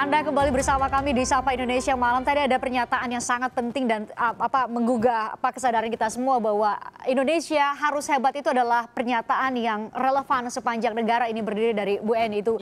Anda kembali bersama kami di Sapa Indonesia Malam. Tadi ada pernyataan yang sangat penting dan menggugah kesadaran kita semua bahwa Indonesia harus hebat itu adalah pernyataan yang relevan sepanjang negara ini berdiri dari Bu Eni itu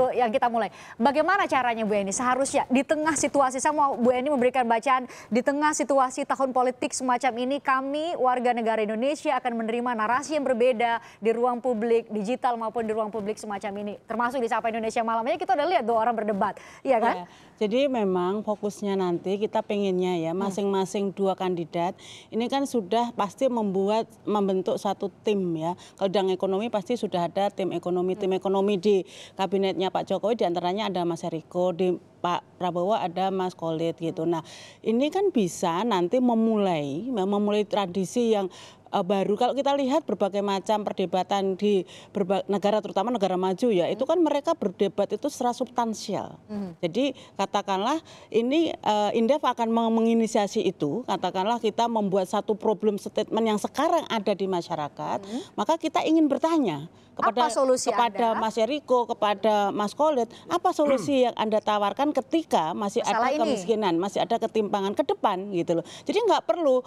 yang kita mulai. Bagaimana caranya Bu Eni? Seharusnya di tengah situasi, saya mau Bu Eni memberikan bacaan, di tengah situasi tahun politik semacam ini kami warga negara Indonesia akan menerima narasi yang berbeda di ruang publik digital maupun di ruang publik semacam ini. Termasuk di Sapa Indonesia Malamnya kita udah lihat 2 orang berdebat. Iya kan? Ya, jadi memang fokusnya nanti kita pengennya ya masing-masing 2 kandidat ini kan sudah pasti membentuk satu tim ya. Kalau bidang ekonomi pasti sudah ada tim ekonomi di kabinetnya Pak Jokowi, diantaranya ada Mas Eriko, di Pak Prabowo ada Mas Khalid gitu. Nah ini kan bisa nanti memulai tradisi yang baru. Kalau kita lihat berbagai macam perdebatan di negara, terutama negara maju ya, itu kan mereka berdebat itu secara substansial. Jadi katakanlah ini Indef akan menginisiasi itu, katakanlah kita membuat satu problem statement yang sekarang ada di masyarakat, maka kita ingin bertanya kepada Mas Eriko, kepada Mas Khalid, apa solusi yang Anda tawarkan ketika masih ada kemiskinan, masih ada ketimpangan ke depan gitu loh. Jadi nggak perlu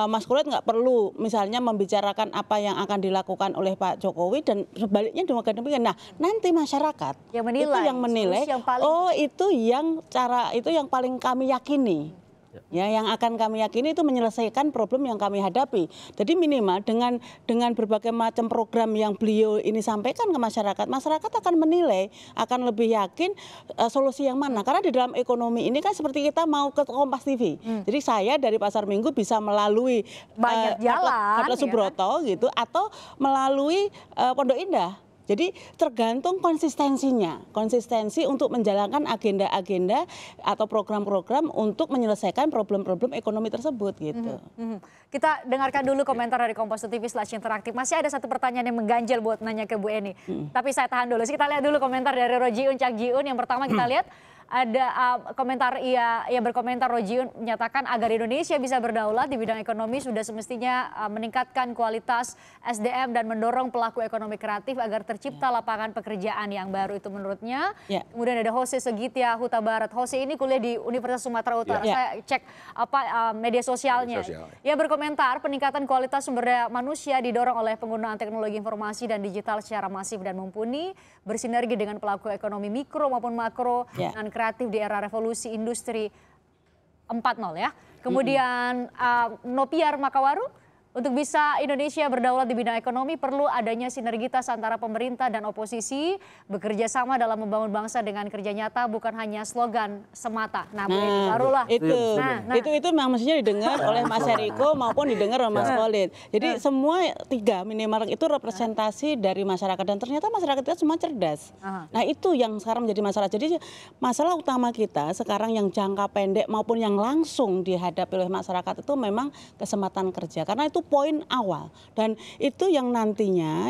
Mas Khalid nggak perlu misalnya membicarakan apa yang akan dilakukan oleh Pak Jokowi dan sebaliknya demikian. Nah, nanti masyarakat yang menilai, itu yang paling kami yakini. Ya, yang akan kami yakini itu menyelesaikan problem yang kami hadapi. Jadi minimal dengan berbagai macam program yang beliau ini sampaikan ke masyarakat akan menilai, akan lebih yakin solusi yang mana. Karena di dalam ekonomi ini kan seperti kita mau ke Kompas TV. Jadi saya dari Pasar Minggu bisa melalui banyak jalan, Gatot Subroto gitu, atau melalui Pondok Indah. Jadi tergantung konsistensi untuk menjalankan agenda-agenda atau program-program untuk menyelesaikan problem-problem ekonomi tersebut gitu. Kita dengarkan dulu komentar dari Kompas TV /interaktif. Masih ada satu pertanyaan yang mengganjal buat nanya ke Bu Eni. Tapi saya tahan dulu. Kita lihat dulu komentar dari Rojiun Cak Jiun. Yang pertama kita lihat ada komentar ia berkomentar, Rojiun menyatakan agar Indonesia bisa berdaulat di bidang ekonomi sudah semestinya meningkatkan kualitas SDM dan mendorong pelaku ekonomi kreatif agar tercipta lapangan pekerjaan yang baru, itu menurutnya. Kemudian ada Jose Segitya Huta Barat. Jose ini kuliah di Universitas Sumatera Utara. Saya cek media sosialnya. Ia berkomentar peningkatan kualitas sumber daya manusia didorong oleh penggunaan teknologi informasi dan digital secara masif dan mumpuni, bersinergi dengan pelaku ekonomi mikro maupun makro dan kreatif di era revolusi industri 4.0 ya. Kemudian Nopiar Makawaru, untuk bisa Indonesia berdaulat di bidang ekonomi perlu adanya sinergitas antara pemerintah dan oposisi, bekerja sama dalam membangun bangsa dengan kerja nyata, bukan hanya slogan semata. Nah, barulah itu memang mestinya didengar oleh Mas Eriko maupun didengar oleh Mas Khalid. Jadi semua 3 minimal itu representasi dari masyarakat, dan ternyata masyarakat kita semua cerdas. Nah itu yang sekarang menjadi masalah. Jadi masalah utama kita sekarang yang jangka pendek maupun yang langsung dihadapi oleh masyarakat itu memang kesempatan kerja, karena itu poin awal, dan itu yang nantinya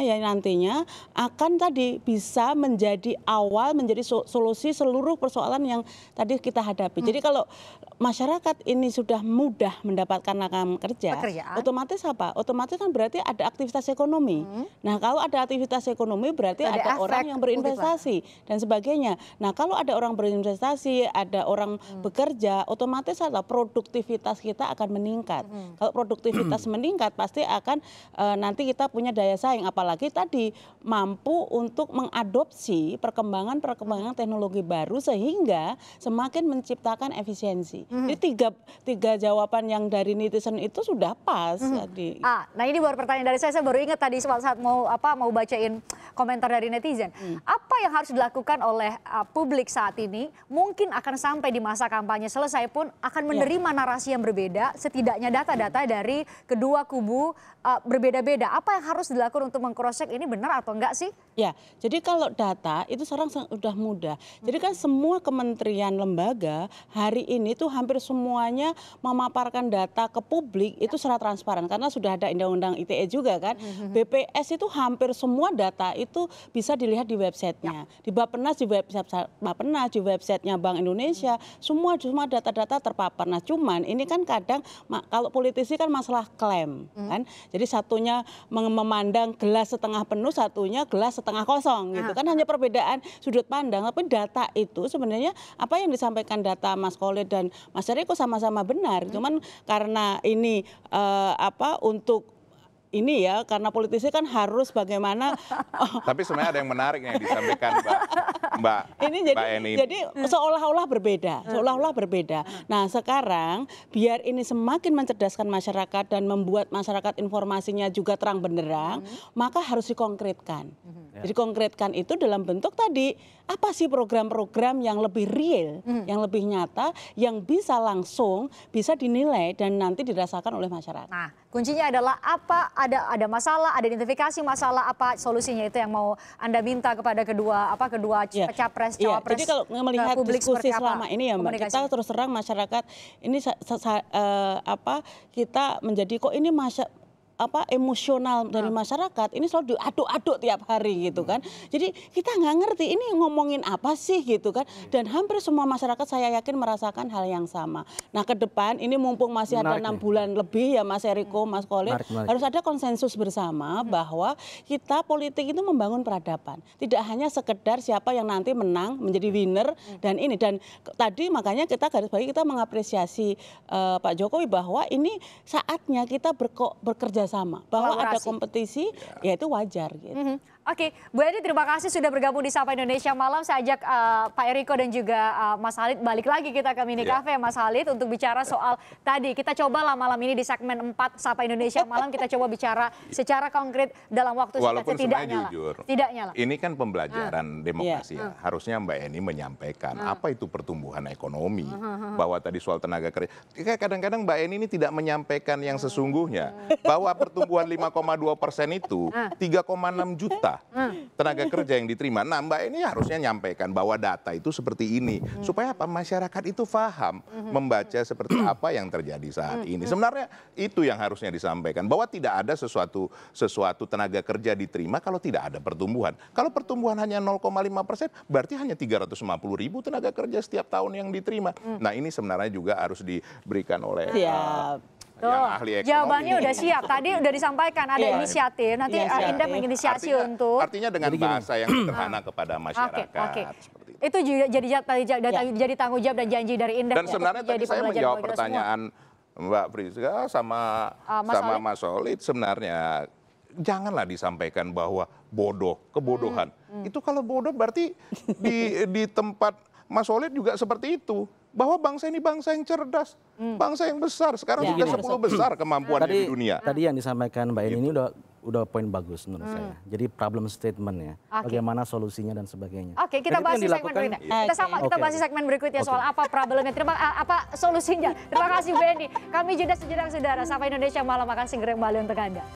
akan tadi bisa menjadi awal, menjadi solusi seluruh persoalan yang tadi kita hadapi. Jadi kalau masyarakat ini sudah mudah mendapatkan lapangan kerja, otomatis apa? Otomatis kan berarti ada aktivitas ekonomi. Nah kalau ada aktivitas ekonomi berarti ada orang yang berinvestasi dan sebagainya. Nah kalau ada orang berinvestasi, ada orang bekerja, otomatis produktivitas kita akan meningkat. Kalau produktivitas meningkat pasti akan nanti kita punya daya saing, apalagi tadi mampu untuk mengadopsi perkembangan teknologi baru sehingga semakin menciptakan efisiensi. Jadi tiga jawaban yang dari netizen itu sudah pas tadi. Nah ini baru pertanyaan dari saya baru ingat tadi saat mau bacain komentar dari netizen. Apa yang harus dilakukan oleh publik saat ini, mungkin akan sampai di masa kampanye selesai pun akan menerima narasi yang berbeda, setidaknya data-data dari kedua kubu berbeda-beda. Apa yang harus dilakukan untuk meng-cross-check ini benar atau enggak sih? Ya, jadi kalau data itu sekarang sudah mudah. Jadi kan semua kementerian lembaga hari ini tuh hampir semuanya memaparkan data ke publik itu secara transparan, karena sudah ada undang-undang ITE juga kan. BPS itu hampir semua data itu bisa dilihat di websitenya. Di Bappenas, di website Bappenas, di websitenya Bank Indonesia, semua data-data terpapar. Nah cuman ini kan kadang kalau politisi kan masalah klaim. ekstrem kan. Jadi satunya memandang gelas setengah penuh, satunya gelas setengah kosong gitu kan, hanya perbedaan sudut pandang. Tapi data itu sebenarnya apa yang disampaikan data Mas Khalid dan Mas Eriko sama-sama benar. Cuman karena ini untuk ini ya, karena politisi kan harus bagaimana. Tapi sebenarnya ada yang menarik yang disampaikan Mbak Eni. Jadi seolah-olah berbeda, Nah sekarang biar ini semakin mencerdaskan masyarakat dan membuat masyarakat informasinya juga terang benderang, maka harus dikonkretkan. Jadi konkretkan itu dalam bentuk tadi, apa sih program-program yang lebih real, yang lebih nyata, yang bisa langsung, bisa dinilai dan nanti dirasakan oleh masyarakat. Nah, kuncinya adalah apa, ada masalah, ada identifikasi masalah, apa solusinya, itu yang mau Anda minta kepada kedua capres, cawapres. Jadi kalau melihat diskusi selama ini ya Mbak, kita terus terang masyarakat ini kita menjadi kok ini emosional dari masyarakat ini selalu diaduk-aduk tiap hari gitu kan. Jadi kita nggak ngerti ini ngomongin apa sih gitu kan. Dan hampir semua masyarakat saya yakin merasakan hal yang sama. Nah ke depan ini mumpung masih ada 6 bulan lebih ya Mas Eriko, Mas Khalid, harus ada konsensus bersama bahwa kita politik itu membangun peradaban. Tidak hanya sekedar siapa yang nanti menang menjadi winner dan ini. Dan tadi makanya kita garis bawahi, kita mengapresiasi Pak Jokowi bahwa ini saatnya kita bekerja sama, bahwa ada kompetisi, ya itu wajar gitu. Oke, Bu Eni terima kasih sudah bergabung di Sapa Indonesia Malam. Saya ajak Pak Eriko dan juga Mas Khalid balik lagi kita ke Mini Cafe Mas Khalid untuk bicara soal tadi. Kita cobalah malam ini di segmen 4 Sapa Indonesia Malam kita coba bicara secara konkret dalam waktu walaupun setidaknya jujur, lah. Ini kan pembelajaran demokrasi ya. Harusnya Mbak Eni menyampaikan apa itu pertumbuhan ekonomi, bahwa tadi soal tenaga kerja. Kadang-kadang Mbak Eni ini tidak menyampaikan yang sesungguhnya, bahwa pertumbuhan 5,2% itu 3,6 juta tenaga kerja yang diterima. Nah Mbak Eni harusnya nyampaikan bahwa data itu seperti ini. Supaya apa? Masyarakat itu paham membaca seperti apa yang terjadi saat ini. Sebenarnya itu yang harusnya disampaikan. Bahwa tidak ada sesuatu tenaga kerja diterima kalau tidak ada pertumbuhan. Kalau pertumbuhan hanya 0,5%, berarti hanya 350.000 tenaga kerja setiap tahun yang diterima. Nah ini sebenarnya juga harus diberikan oleh yang ahli ekonomi. Jawabannya udah siap. Tadi udah disampaikan ada inisiatif. Nanti Indef menginisiasi untuk. Artinya dengan bahasa yang sederhana kepada masyarakat. Seperti itu. Itu juga jadi tanggung jawab dan janji dari Indef. Dan sebenarnya tadi saya menjawab pertanyaan Mbak Priska sama Mas Khalid sebenarnya. Janganlah disampaikan bahwa kebodohan. Itu kalau bodoh berarti di tempat Mas Khalid juga seperti itu. Bahwa bangsa ini bangsa yang cerdas, bangsa yang besar. Sekarang sudah 10 besar kemampuan di dunia. Tadi yang disampaikan Mbak Eni ini udah poin bagus menurut saya. Jadi problem statement ya, bagaimana solusinya dan sebagainya. Oke, kita bahas di segmen berikutnya. Kita bahas di segmen berikutnya soal apa problemnya, apa solusinya. Terima kasih Bu Eni. Kami jeda sejenak saudara. Sapa Indonesia Malam akan segera kembali untuk Anda.